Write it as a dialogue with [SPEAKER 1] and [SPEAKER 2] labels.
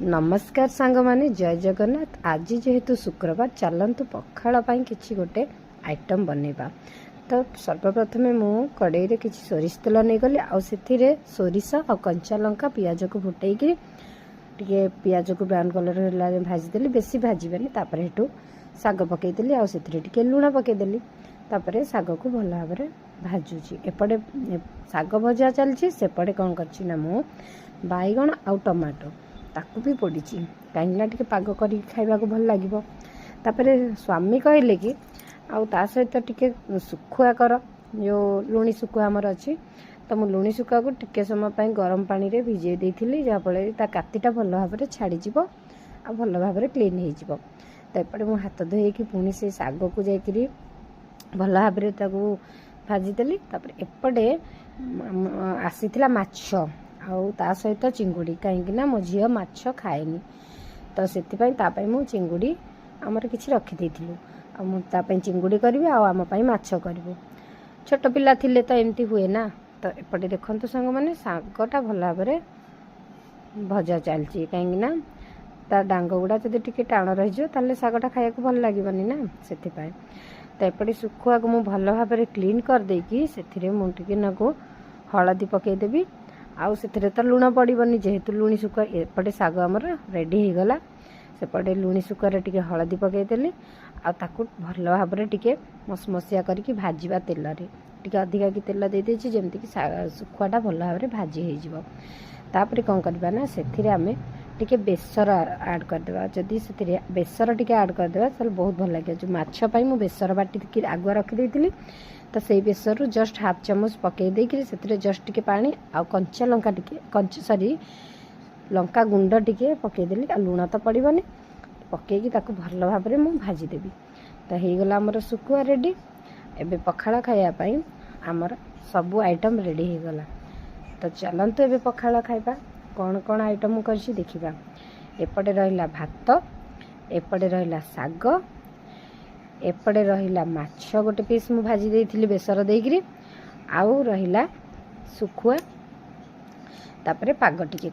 [SPEAKER 1] नमस्कार सांग माने जय जगन्नाथ। आज जेहेतु शुक्रवार चलतु पखाड़ किसी गोटे आइटम बनैबा। तो सर्वप्रथमे मु कड़ई रे किसी सोरिष तेल नहीं गली सोरिष और कंचा लंका पियाज को फुटई टे पियाज को ब्राउन कलर भाजीदेली बेसी भाजबेनी। हेटू शाग पकईदेली आते लुण पकईदेली। शाग को भल भाव में भाजुची। एपटे शाग भजा चलती सेपटे कौन कर बैगण आउ टमाटो ताकू भी पड़ी कहीं टे पाग कर खाइबा भल लगे। स्वामी कहले कि ता सहित टिके सुखुआ कर जो लुणी सुखुआ आमर अच्छी। तो मुझे लुणी सुखुआ को टिके समय गरम पानी रे भिजे देती जहाँफल कातीटा भल भाव में छाड़ीज आ भल भाव में क्लीन हो। तो एपटे मुझे हाथ धोई पुणी से शाग को जाकरी भल भाव में भाजीदेली। एपटे आसीथिला माछ आउ ता सहित चिंगुड़ी कहीं मो झील माछ खाएनी। तो से मु चिंगुड़ी आमर किसी रखी मुझे चिंगुड़ी करी आम माछ कर छोट पिला थिले तो एमती हुए ना। तो एपटे देखते सांग मैंने शागटा भल भाव में भजा चलती कहीं ता डांग गुड़ा जब टे टाण रही शागटा खाया भल लगेनि ना से। तो एपटे सुखुआ को मुझे भल भाव में क्लीन कर देकी मुझे नाकू हलदी पकईदेवी आउ से तो लुण पड़ोनी जेहेतु लुणी सुखुआ। एपटे शाग आमर रेडी हो गला। सेपटे लुणी सुखुआर टिके हलदी पकईदेली आकु भल भाव में टिके मसमसिया करके भाजवा तेल टिके अधिका कि तेल दे देछि जेमति कि सुखुआटा भल भाव में भाजी हो। तापर कौन करबा ना से आम टिके बेसर ऐड करदेवा। जदि से बेसर टिके ऐड करदेवा ताले बहुत भल लगे। जो माछ पई मु बेसर बाटी आगुआ रखी देइतिली। तो से बेसर रु जस्ट हाफ चामच पकई देकरी से जस्ट टिके पानी आ कंचा लंका टिके कंचा लंका गुंड टिके पकईदेली। आ लुण तो पड़ोनी पकईकी ताकू भल भाव में मुझे भाजीदेवी। तो होगला आमर सुखुआ रेडी। एबे पखाड़ खायापाई आमर सबू आइटम रेडी हो गला। तो चलतु एबे पखाड़ खाइबा। कौन कौन आइटम करछि देखिबा। एपटे रहिला भात, एपटे रहिला शाग, एपटे रहिला माछ गोटे पीस मु भाजी देइथिली बेसर देइकरी आउ रहिला सुखुआ तापरे पाग टिके।